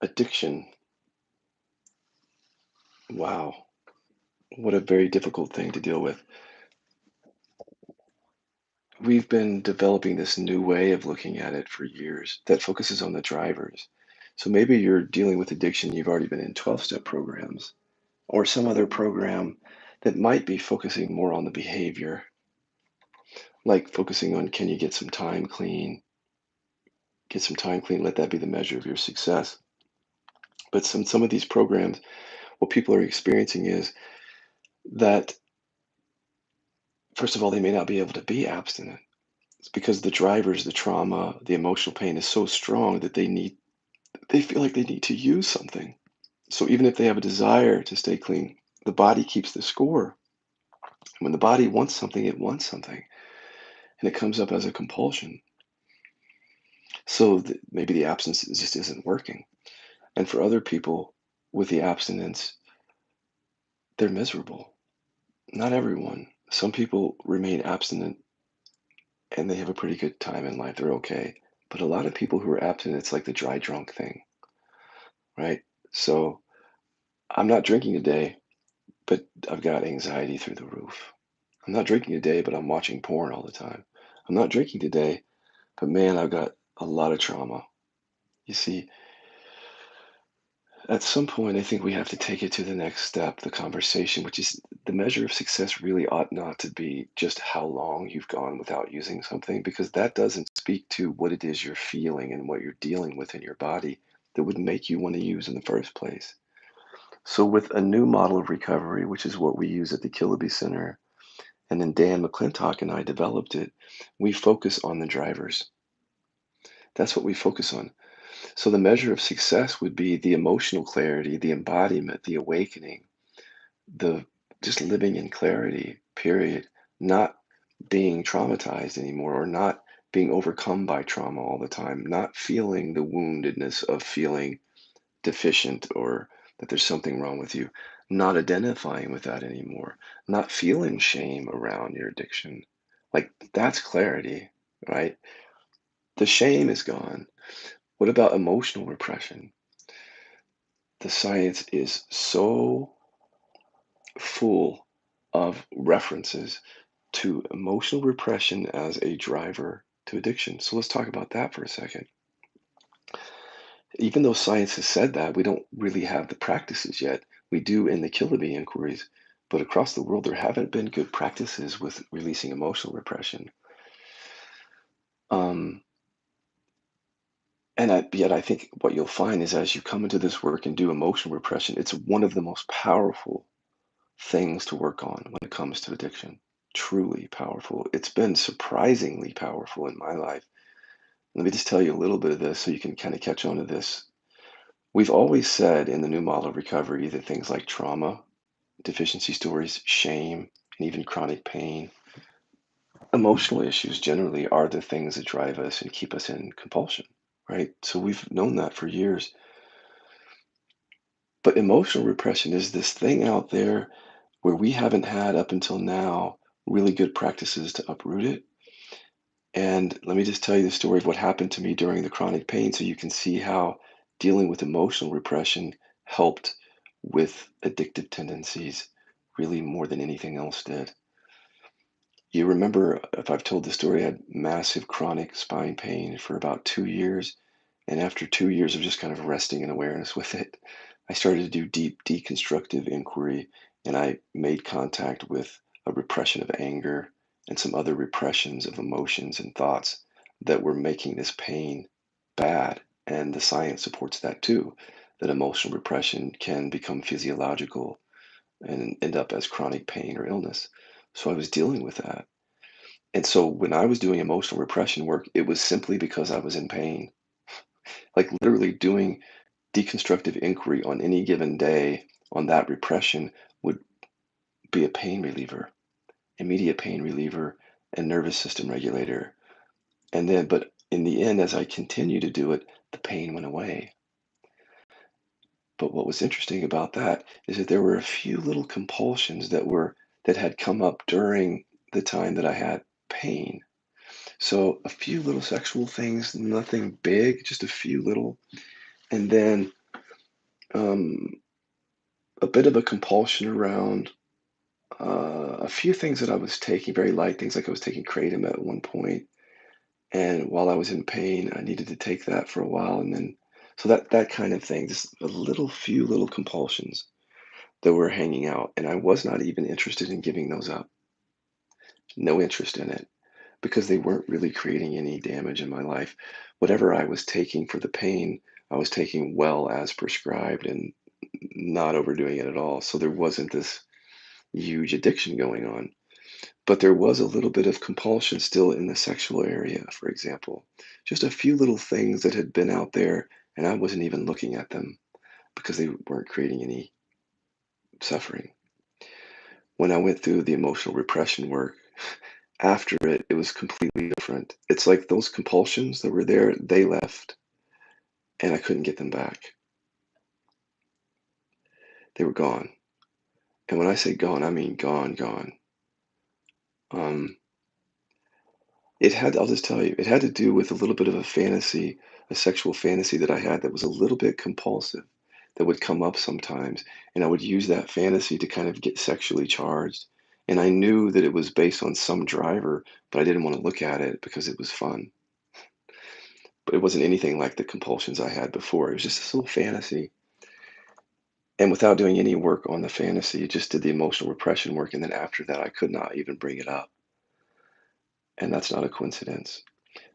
Addiction. Wow. What a very difficult thing to deal with. We've been developing this new way of looking at it for years that focuses on the drivers. So maybe you're dealing with addiction, you've already been in 12-step programs or some other program that might be focusing more on the behavior, like focusing on can you get some time clean, let that be the measure of your success. But some of these programs, what people are experiencing is that first of all, they may not be able to be abstinent. It's because the drivers, the trauma, the emotional pain is so strong that they feel like they need to use something. So even if they have a desire to stay clean, the body keeps the score. When the body wants something, it wants something, and it comes up as a compulsion. So maybe the abstinence just isn't working. And for other people with the abstinence, they're miserable. Not everyone. Some people remain abstinent and they have a pretty good time in life. They're okay. But a lot of people who are abstinent, it's like the dry drunk thing, right? So I'm not drinking today, but I've got anxiety through the roof. I'm not drinking today, but I'm watching porn all the time. I'm not drinking today, but man, I've got a lot of trauma. You see, at some point, I think we have to take it to the next step, the conversation, which is the measure of success really ought not to be just how long you've gone without using something, because that doesn't speak to what it is you're feeling and what you're dealing with in your body that would make you want to use in the first place. So, with a new model of recovery, which is what we use at the Killaby Center, and then Dan McClintock and I developed it, we focus on the drivers. That's what we focus on. So the measure of success would be the emotional clarity, the embodiment, the awakening, the just living in clarity, period. Not being traumatized anymore or not being overcome by trauma all the time, not feeling the woundedness of feeling deficient or that there's something wrong with you, not identifying with that anymore, not feeling shame around your addiction. Like that's clarity, right? The shame is gone. What about emotional repression? The science is so full of references to emotional repression as a driver to addiction. So let's talk about that for a second. Even though science has said that, we don't really have the practices yet. We do in the Killaby inquiries, but across the world, there haven't been good practices with releasing emotional repression. Um, yet I think what you'll find is as you come into this work and do emotional repression, it's one of the most powerful things to work on when it comes to addiction. Truly powerful. It's been surprisingly powerful in my life. Let me just tell you a little bit of this so you can kind of catch on to this. We've always said in the new model of recovery that things like trauma, deficiency stories, shame, and even chronic pain, emotional issues generally are the things that drive us and keep us in compulsion, right? So we've known that for years. But emotional repression is this thing out there where we haven't had up until now really good practices to uproot it. And let me just tell you the story of what happened to me during the chronic pain so you can see how dealing with emotional repression helped with addictive tendencies really more than anything else did. You remember, if I've told the story, I had massive chronic spine pain for about 2 years. And after 2 years of just kind of resting in awareness with it, I started to do deep deconstructive inquiry and I made contact with a repression of anger and some other repressions of emotions and thoughts that were making this pain bad. And the science supports that too, that emotional repression can become physiological and end up as chronic pain or illness. So I was dealing with that. And so when I was doing emotional repression work, it was simply because I was in pain. Like literally doing deconstructive inquiry on any given day on that repression would be a pain reliever, immediate pain reliever, and nervous system regulator. And then, but in the end, as I continued to do it, the pain went away. But what was interesting about that is that there were a few little compulsions that had come up during the time that I had pain. So a few little sexual things, nothing big, just a few little. And then um, a bit of a compulsion around a few things that I was taking, very light things, like I was taking kratom at one point, and while I was in pain, I needed to take that for a while, and then so that kind of thing, just a little few little compulsions that were hanging out, and I was not even interested in giving those up. No interest in it because they weren't really creating any damage in my life. Whatever I was taking for the pain, I was taking well as prescribed and not overdoing it at all. So there wasn't this huge addiction going on. But there was a little bit of compulsion still in the sexual area, for example. Just a few little things that had been out there, and I wasn't even looking at them because they weren't creating any suffering. When I went through the emotional repression work, after it, it was completely different. It's like those compulsions that were there, they left, and I couldn't get them back. They were gone. And when I say gone, I mean gone, gone. Um, I'll just tell you, it had to do with a little bit of a fantasy, a sexual fantasy that I had that was a little bit compulsive, that would come up sometimes. And I would use that fantasy to kind of get sexually charged. And I knew that it was based on some driver, but I didn't want to look at it because it was fun. But it wasn't anything like the compulsions I had before. It was just this little fantasy. And without doing any work on the fantasy, just did the emotional repression work. And then after that, I could not even bring it up. And that's not a coincidence.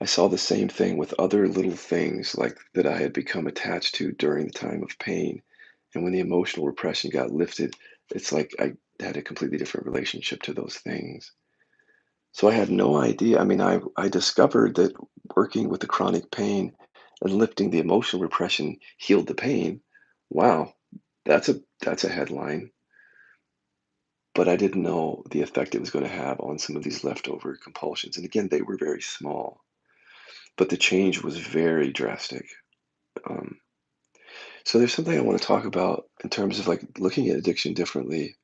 I saw the same thing with other little things like that I had become attached to during the time of pain. And when the emotional repression got lifted, it's like I had a completely different relationship to those things. So I had no idea. I mean, I discovered that working with the chronic pain and lifting the emotional repression healed the pain. Wow, that's a headline. But I didn't know the effect it was going to have on some of these leftover compulsions. And again, they were very small, but the change was very drastic. Um, so there's something I want to talk about in terms of like looking at addiction differently.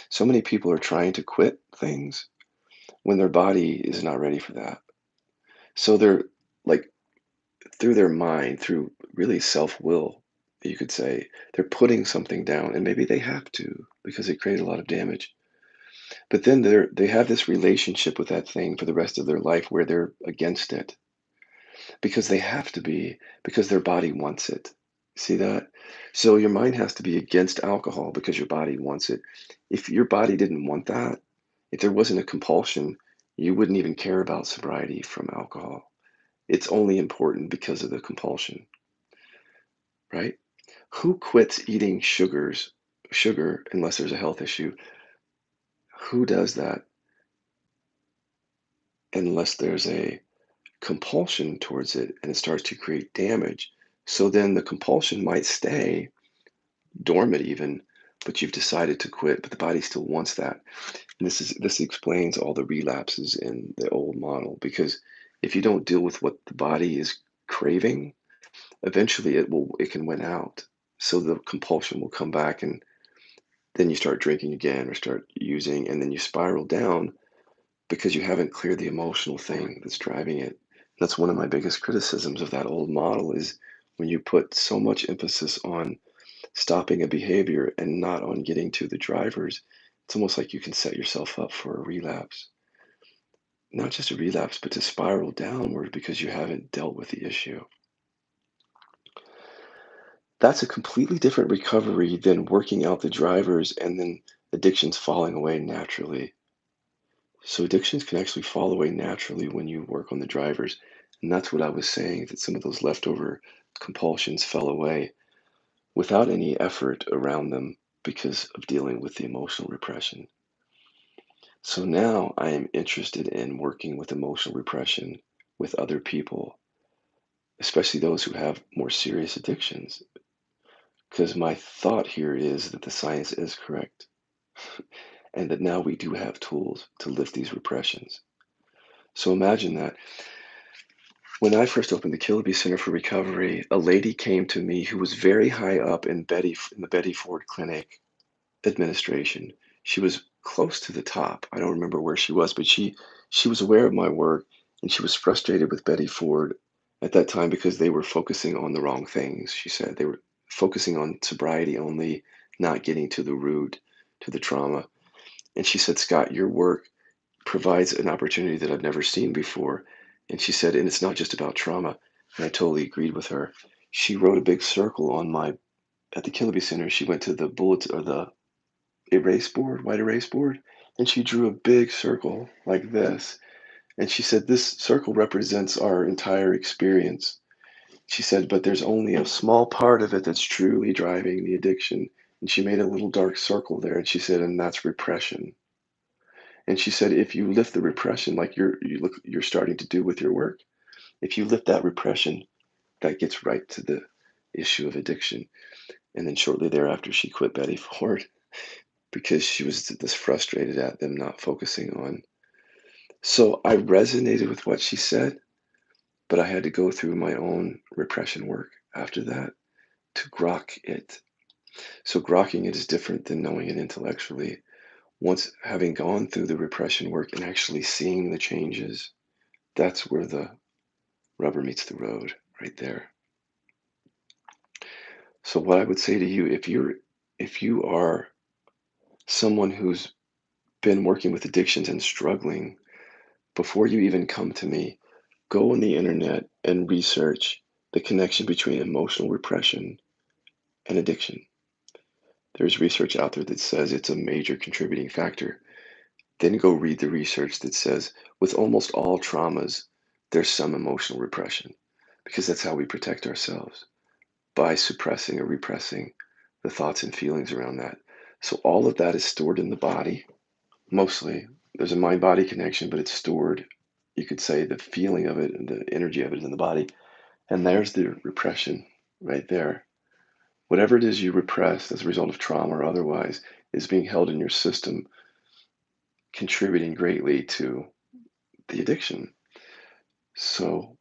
So many people are trying to quit things when their body is not ready for that. So they're like through their mind, through really self-will, you could say, they're putting something down, and maybe they have to because it created a lot of damage. But then they have this relationship with that thing for the rest of their life where they're against it because they have to be because their body wants it. See that? So your mind has to be against alcohol because your body wants it. If your body didn't want that, if there wasn't a compulsion, you wouldn't even care about sobriety from alcohol. It's only important because of the compulsion, right? Who quits eating sugar unless there's a health issue? Who does that unless there's a compulsion towards it and it starts to create damage? So then the compulsion might stay dormant even, but you've decided to quit, but the body still wants that. And this explains all the relapses in the old model because if you don't deal with what the body is craving, eventually it can win out. So the compulsion will come back and then you start drinking again or start using and then you spiral down because you haven't cleared the emotional thing that's driving it. That's one of my biggest criticisms of that old model is when you put so much emphasis on stopping a behavior and not on getting to the drivers, it's almost like you can set yourself up for a relapse. Not just a relapse, but to spiral downward because you haven't dealt with the issue. That's a completely different recovery than working out the drivers and then addictions falling away naturally. So addictions can actually fall away naturally when you work on the drivers. And that's what I was saying, that some of those leftover compulsions fell away without any effort around them because of dealing with the emotional repression. So now I am interested in working with emotional repression with other people, especially those who have more serious addictions. Because my thought here is that the science is correct and that now we do have tools to lift these repressions. So imagine that when I first opened the Kilby Center for Recovery, a lady came to me who was very high up in the Betty Ford Clinic administration. She was close to the top. I don't remember where she was, but she was aware of my work and she was frustrated with Betty Ford at that time because they were focusing on the wrong things. She said they were. focusing on sobriety only, not getting to the root, to the trauma. And she said, Scott, your work provides an opportunity that I've never seen before. And she said, and it's not just about trauma. And I totally agreed with her. She wrote a big circle on my, at the Killaby Center, she went to the bullet or the erase board, white erase board, and she drew a big circle like this. And she said, this circle represents our entire experience. She said, but there's only a small part of it that's truly driving the addiction. And she made a little dark circle there. And she said, and that's repression. And she said, if you lift the repression, like you're starting to do with your work, if you lift that repression, that gets right to the issue of addiction. And then shortly thereafter, she quit Betty Ford because she was this frustrated at them not focusing on. So I resonated with what she said, but I had to go through my own repression work after that to grok it. So grokking it is different than knowing it intellectually. Once having gone through the repression work and actually seeing the changes, that's where the rubber meets the road, right there. So what I would say to you, if you are someone who's been working with addictions and struggling, before you even come to me, go on the internet and research the connection between emotional repression and addiction. There's research out there that says it's a major contributing factor. Then go read the research that says with almost all traumas, there's some emotional repression because that's how we protect ourselves, by suppressing or repressing the thoughts and feelings around that. So all of that is stored in the body. Mostly, there's a mind-body connection, but it's stored. You could say the feeling of it and the energy of it is in the body. And there's the repression right there. Whatever it is you repressed as a result of trauma or otherwise is being held in your system, contributing greatly to the addiction. So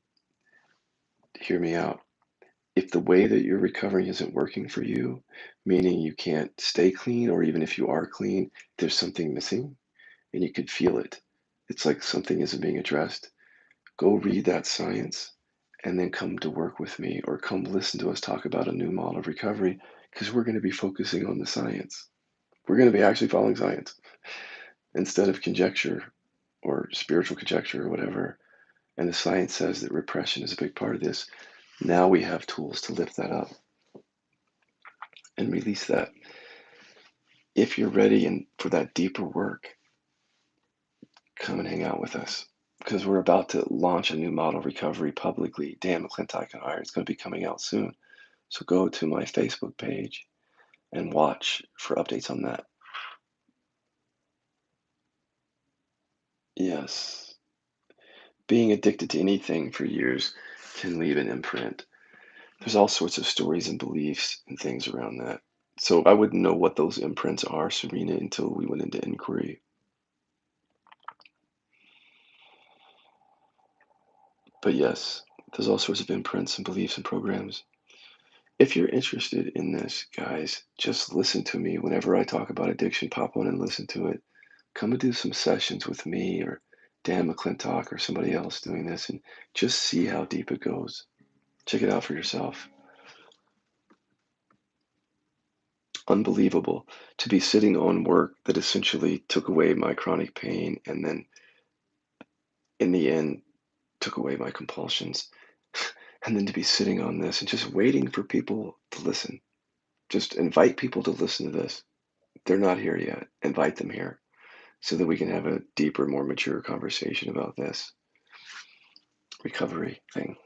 hear me out. If the way that you're recovering isn't working for you, meaning you can't stay clean, or even if you are clean, there's something missing and you could feel it. It's like something isn't being addressed. Go read that science and then come to work with me or come listen to us talk about a new model of recovery because we're going to be focusing on the science. We're going to be actually following science instead of conjecture or spiritual conjecture or whatever. And the science says that repression is a big part of this. Now we have tools to lift that up and release that. If you're ready and for that deeper work, come and hang out with us because we're about to launch a new model of recovery publicly. Dan McClintock and I, it's going to be coming out soon. So go to my Facebook page and watch for updates on that. Yes, being addicted to anything for years can leave an imprint. There's all sorts of stories and beliefs and things around that. So I wouldn't know what those imprints are, Serena, until we went into inquiry. But yes, there's all sorts of imprints and beliefs and programs. If you're interested in this, guys, just listen to me whenever I talk about addiction. Pop on and listen to it. Come and do some sessions with me or Dan McClintock or somebody else doing this and just see how deep it goes. Check it out for yourself. Unbelievable to be sitting on work that essentially took away my chronic pain and then in the end took away my compulsions. And then to be sitting on this and just waiting for people to listen. Just invite people to listen to this. They're not here yet. Invite them here so that we can have a deeper, more mature conversation about this recovery thing.